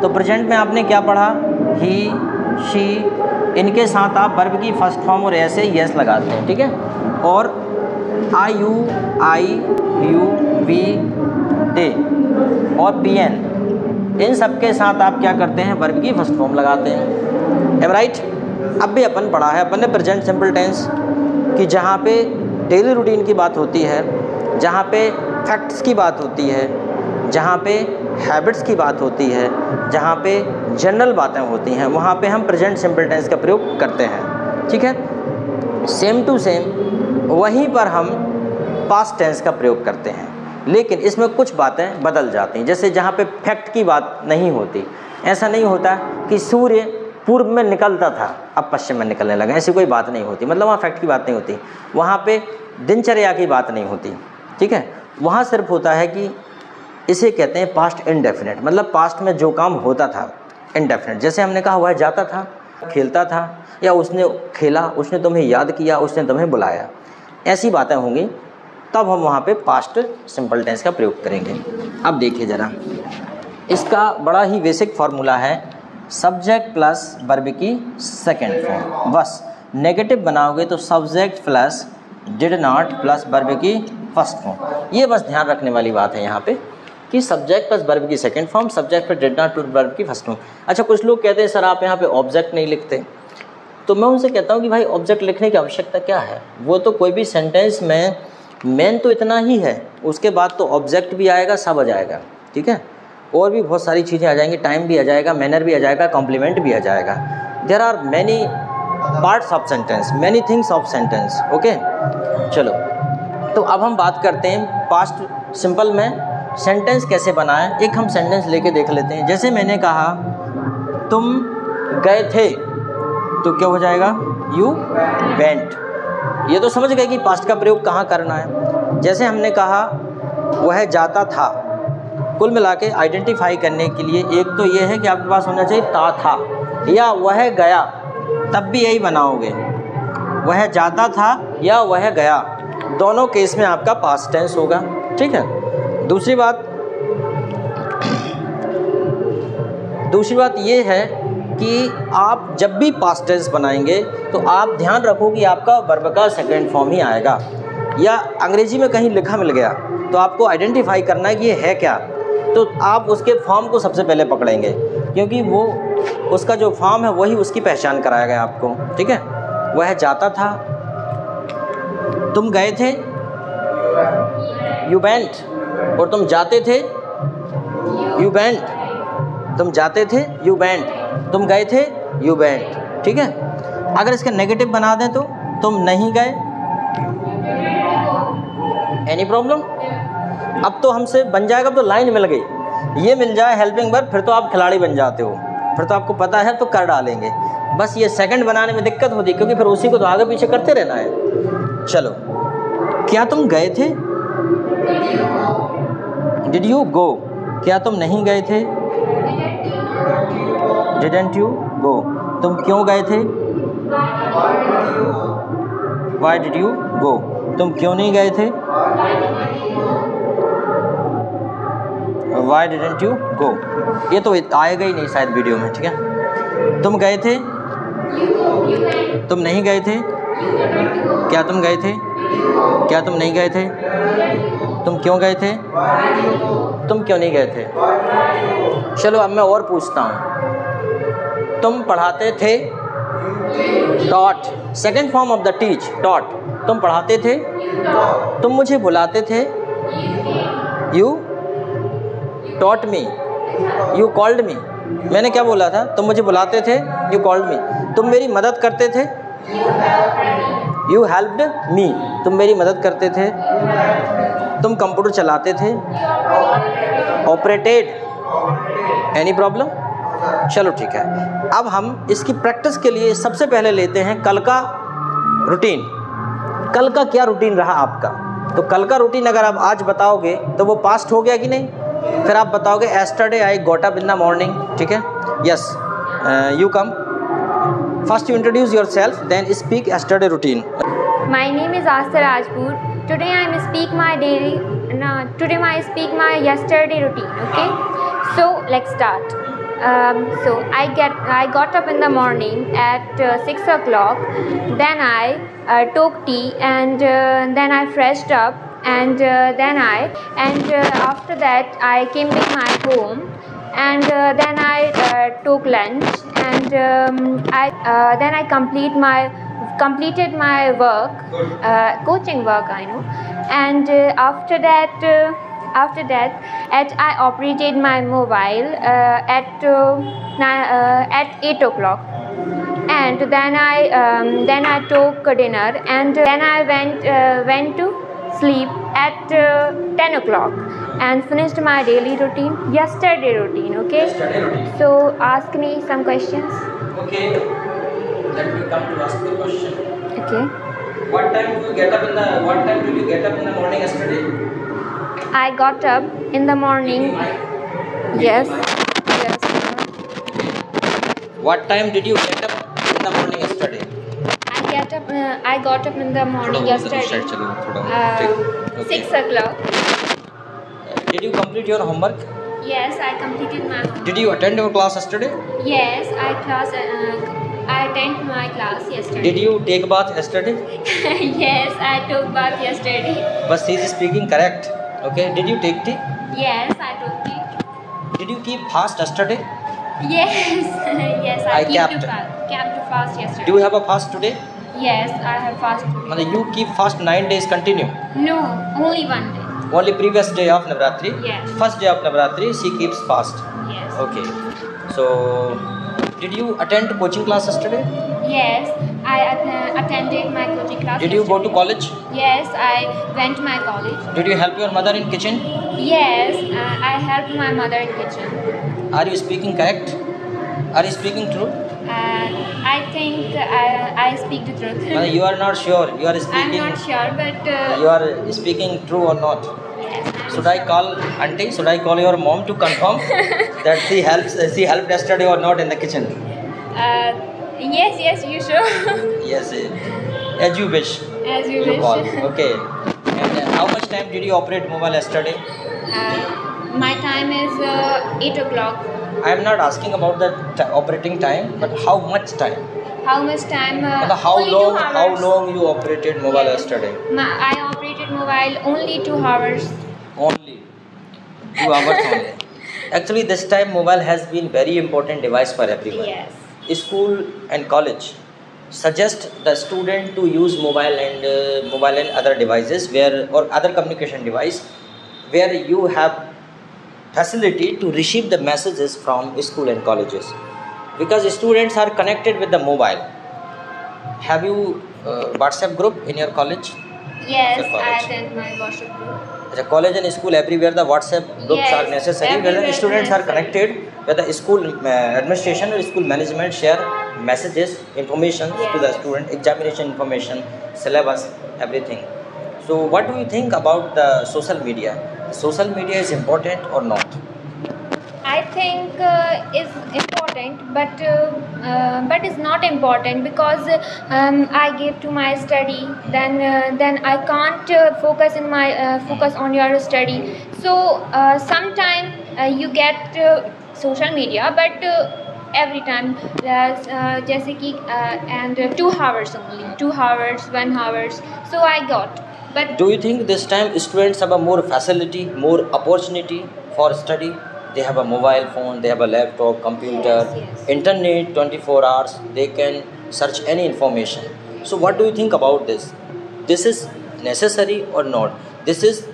तो प्रेजेंट में आपने क्या पढ़ा, ही, शी, इनके साथ आप वर्ब की फर्स्ट फॉर्म और ऐसे यस लगाते हैं, ठीक है। और आई यू, वी, दे और पी एन, इन सब के साथ आप क्या करते हैं, वर्ब की फर्स्ट फॉर्म लगाते हैं। Am right. अब भी अपन पढ़ा है अपन ने प्रेजेंट सिंपल टेंस कि जहाँ पे डेली रूटीन की बात होती है, जहाँ पे फैक्ट्स की बात होती है, जहाँ पे हैबिट्स की बात होती है, जहाँ पे जनरल बातें होती हैं, वहाँ पे हम प्रेजेंट सिंपल टेंस का प्रयोग करते हैं, ठीक है। सेम टू सेम वहीं पर हम पास्ट टेंस का प्रयोग करते हैं, लेकिन इसमें कुछ बातें बदल जाती हैं। जैसे जहाँ पे फैक्ट की बात नहीं होती, ऐसा नहीं होता कि सूर्य पूर्व में निकलता था अब पश्चिम में निकलने लगा, ऐसी कोई बात नहीं होती, मतलब वहाँ फैक्ट की बात नहीं होती, वहाँ पे दिनचर्या की बात नहीं होती, ठीक है। वहाँ सिर्फ होता है कि इसे कहते हैं पास्ट इनडेफिनेट, मतलब पास्ट में जो काम होता था इनडेफिनेट। जैसे हमने कहा वह जाता था, खेलता था, या उसने खेला, उसने तुम्हें याद किया, उसने तुम्हें बुलाया, ऐसी बातें होंगी, तब हम वहाँ पे पास्ट सिंपल टेंस का प्रयोग करेंगे। अब देखिए ज़रा, इसका बड़ा ही बेसिक फार्मूला है सब्जेक्ट प्लस वर्ब की सेकेंड फॉर्म। बस नेगेटिव बनाओगे तो subject plus did not plus verb की फर्स्ट फॉर्म। ये बस ध्यान रखने वाली बात है यहाँ पे कि सब्जेक्ट प्लस वर्ब की second form, subject plus did not plus verb की फर्स्ट फॉर्म। अच्छा, कुछ लोग कहते हैं सर आप यहाँ पे ऑब्जेक्ट नहीं लिखते, तो मैं उनसे कहता हूँ कि भाई ऑब्जेक्ट लिखने की आवश्यकता क्या है, वो तो कोई भी सेंटेंस में मेन तो इतना ही है, उसके बाद तो ऑब्जेक्ट भी आएगा, सब आ जाएगा, ठीक है, और भी बहुत सारी चीज़ें आ जाएंगी, टाइम भी आ जाएगा, मैनर भी आ जाएगा, कॉम्प्लीमेंट भी आ जाएगा। There are many parts of sentence, many things of sentence, okay. चलो, तो अब हम बात करते हैं पास्ट सिंपल में सेंटेंस कैसे बनाएं। एक हम सेंटेंस लेके देख लेते हैं। जैसे मैंने कहा तुम गए थे, तो क्या हो जाएगा, यू वेंट। ये तो समझ गए कि पास्ट का प्रयोग कहाँ करना है। जैसे हमने कहा वह जाता था, कुल मिला के आइडेंटिफाई करने के लिए एक तो ये है कि आपके पास होना चाहिए था, या वह गया, तब भी यही बनाओगे, वह जाता था या वह गया, दोनों केस में आपका पास्ट टेंस होगा, ठीक है। दूसरी बात ये है कि आप जब भी पास्ट टेंस बनाएंगे तो आप ध्यान रखो कि आपका वर्ब का सेकंड फॉर्म ही आएगा, या अंग्रेजी में कहीं लिखा मिल गया तो आपको आइडेंटिफाई करना है कि ये है क्या, तो आप उसके फॉर्म को सबसे पहले पकड़ेंगे, क्योंकि वो उसका जो फॉर्म है वही उसकी पहचान कराएगा आपको, ठीक है। वह जाता था, तुम गए थे, यू वेंट, और तुम जाते थे, यू वेंट, तुम जाते थे, यू वेंट, तुम गए थे, यू वेंट, ठीक है। अगर इसका नेगेटिव बना दें तो तुम नहीं गए, एनी प्रॉब्लम। अब तो हमसे बन जाएगा, अब तो लाइन मिल गई, ये मिल जाए हेल्पिंग वर्ब, फिर तो आप खिलाड़ी बन जाते हो, फिर तो आपको पता है तो कर डालेंगे। बस ये सेकंड बनाने में दिक्कत होती है, क्योंकि फिर उसी को तो आगे पीछे करते रहना है। चलो, क्या तुम गए थे, डिड यू गो, क्या तुम नहीं गए थे, डिडंट यू गो, तुम क्यों गए थे, वाई डिड यू गो, तुम क्यों नहीं गए थे, वाई डिडंट यू गो। ये तो आएगा ही नहीं शायद वीडियो में, ठीक है। तुम गए थे, तुम नहीं गए थे, क्या तुम गए थे, क्या तुम नहीं गए थे, तुम क्यों गए थे, तुम क्यों नहीं गए थे। चलो अब मैं और पूछता हूँ, तुम पढ़ाते थे, taught, second form of the teach, taught, तुम पढ़ाते थे, तुम मुझे बुलाते थे, you taught me, you called me. मैंने क्या बोला था, तुम मुझे बुलाते थे, यू कॉल्ड मी, तुम मेरी मदद करते थे, यू हेल्प्ड मी, तुम मेरी मदद करते थे, तुम कंप्यूटर चलाते थे, ऑपरेटेड, एनी प्रॉब्लम। चलो ठीक है, अब हम इसकी प्रैक्टिस के लिए सबसे पहले लेते हैं कल का रूटीन। कल का क्या रूटीन रहा आपका, तो कल का रूटीन अगर आप आज बताओगे तो वो पास्ट हो गया कि नहीं। फिर आप बताओगे yesterday I got up in the morning, ठीक है, yes, you come, first you introduce yourself, then speak yesterday routine. My name is Aastha Rajpur, today I speak my daily, today I speak my yesterday routine, okay, so let's start. So I got up in the morning at 6 o'clock. Then I took tea, and then I freshed up, and after that I came back my home, and then I took lunch, and then I completed my work, coaching work, I know. And after that, I operated my mobile at 8 o'clock, and then I took dinner, and then I went to sleep at 10 o'clock, and finished my daily routine, yesterday routine. Okay. Yesterday routine. So ask me some questions. Okay. Let me come to ask the question. Okay. What time did you get up in the morning yesterday? I got up in the morning. Yes. Yes. What time did you get up in the morning yesterday? I got up in the morning yesterday. 6 o'clock. Did you complete your homework? Yes, I completed my homework. Did you attend your class yesterday? Yes, I attended my class yesterday. Did you take bath yesterday? Yes, I took bath yesterday. But she is speaking correct. Okay. Did you take tea? Yes, I took tea. Did you keep fast yesterday? Yes, yes, I kept to fast yesterday. Do you have a fast today? Yes, I have fast. You keep fast 9 days continue? No, only one day. Only previous day of Navratri? Yes. First day of Navratri she keeps fast. Yes. Okay. So, did you attend coaching class yesterday? Yes, I attended my coaching class. Did you go to college? Yes, I went to my college. Did you help your mother in kitchen? Yes, I helped my mother in kitchen. Are you speaking correct? Are you speaking true? I think I speak the truth. You are not sure. You are speaking. I'm not sure, but you are speaking true or not? Yes. Should I call auntie? Should I call your mom to confirm that she helped yesterday or not in the kitchen? Yes, you should. Yes, as you wish. As you wish. Call. Okay. And how much time did you operate mobile yesterday? My time is 8 o'clock. I am not asking about the operating time, but how much time? How much time? How only long? 2 hours. How long you operated mobile yesterday? I operated mobile only 2 hours. Only 2 hours only. Actually, this time mobile has been very important device for everyone. Yes. School and college suggest the student to use mobile and other devices or other communication device where you have facility to receive the messages from school and colleges, because students are connected with the mobile. Have you WhatsApp group in your college? Yes, I attend my WhatsApp group. The college and school, everywhere the WhatsApp groups are necessary, where the students are connected, where the school administration or school management share messages, information to the student, examination information, syllabus, everything. So what do you think about the social media? Social media is important or not? I think is important, but it's not important, because I give to my study. Then I can't focus on your study. So sometime you get social media, but every time, जैसे कि and 2 hours only, 2 hours, 1 hours. So I got. But do you think this time students have a more facility, more opportunity for study? They have a mobile phone, they have a laptop, computer, yes. internet 24 hours, they can search any information. So what do you think about this? This is necessary or not? This is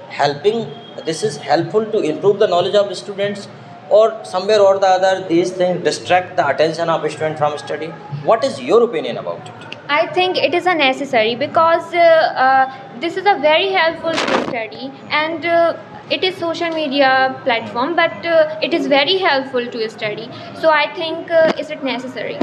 helpful to improve the knowledge of students, or somewhere or the other these things distract the attention of student from study? What is your opinion about it? I think it is a necessary, because this is a very helpful to study, and it is social media platform, but it is very helpful to study. So I think is it necessary?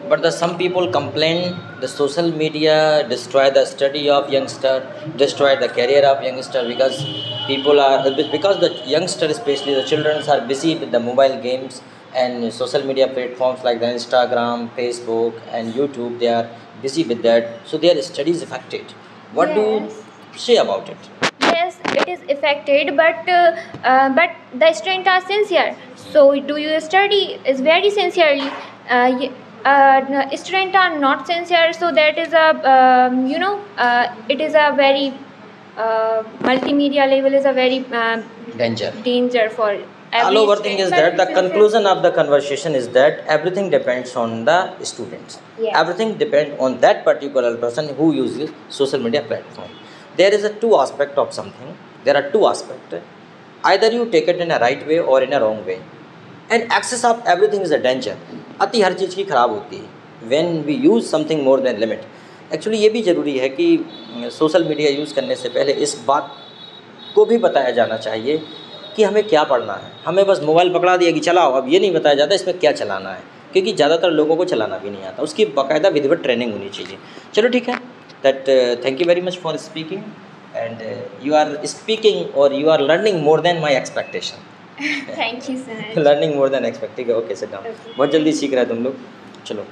But some people complain the social media destroy the study of youngster, destroy the career of youngster, because the youngster, especially the children, are busy with the mobile games and social media platforms like the Instagram, Facebook and YouTube. They are busy with that, so their study is affected. What do you say about it? yes, it is affected, but the students are sincere. So do you study is very sincerely. Students are not sincere, so that is a it is a very multimedia level is a very danger for all every over thing is student. that the conclusion of the conversation is that everything depends on the students. Yes. Everything depends on that particular person who uses social media platform. There is a two aspect of something. There are two aspects. Either you take it in a right way or in a wrong way. And excess of everything is a danger. अति हर चीज़ की ख़राब होती है. When we use something more than limit. Actually ये भी ज़रूरी है कि सोशल मीडिया यूज़ करने से पहले इस बात को भी बताया जाना चाहिए कि हमें क्या पढ़ना है. हमें बस मोबाइल पकड़ा दिया कि चलाओ, अब ये नहीं बताया जाता इसमें क्या चलाना है, क्योंकि ज़्यादातर लोगों को चलाना भी नहीं आता. उसकी बाकायदा विधिवत ट्रेनिंग होनी चाहिए. चलो ठीक है. That thank you very much for speaking and you are speaking और you are learning more than my expectation. Thank you, sir. Learning more than expecting. Okay sit down. बहुत जल्दी सीख रहे हैं तुम लोग. चलो.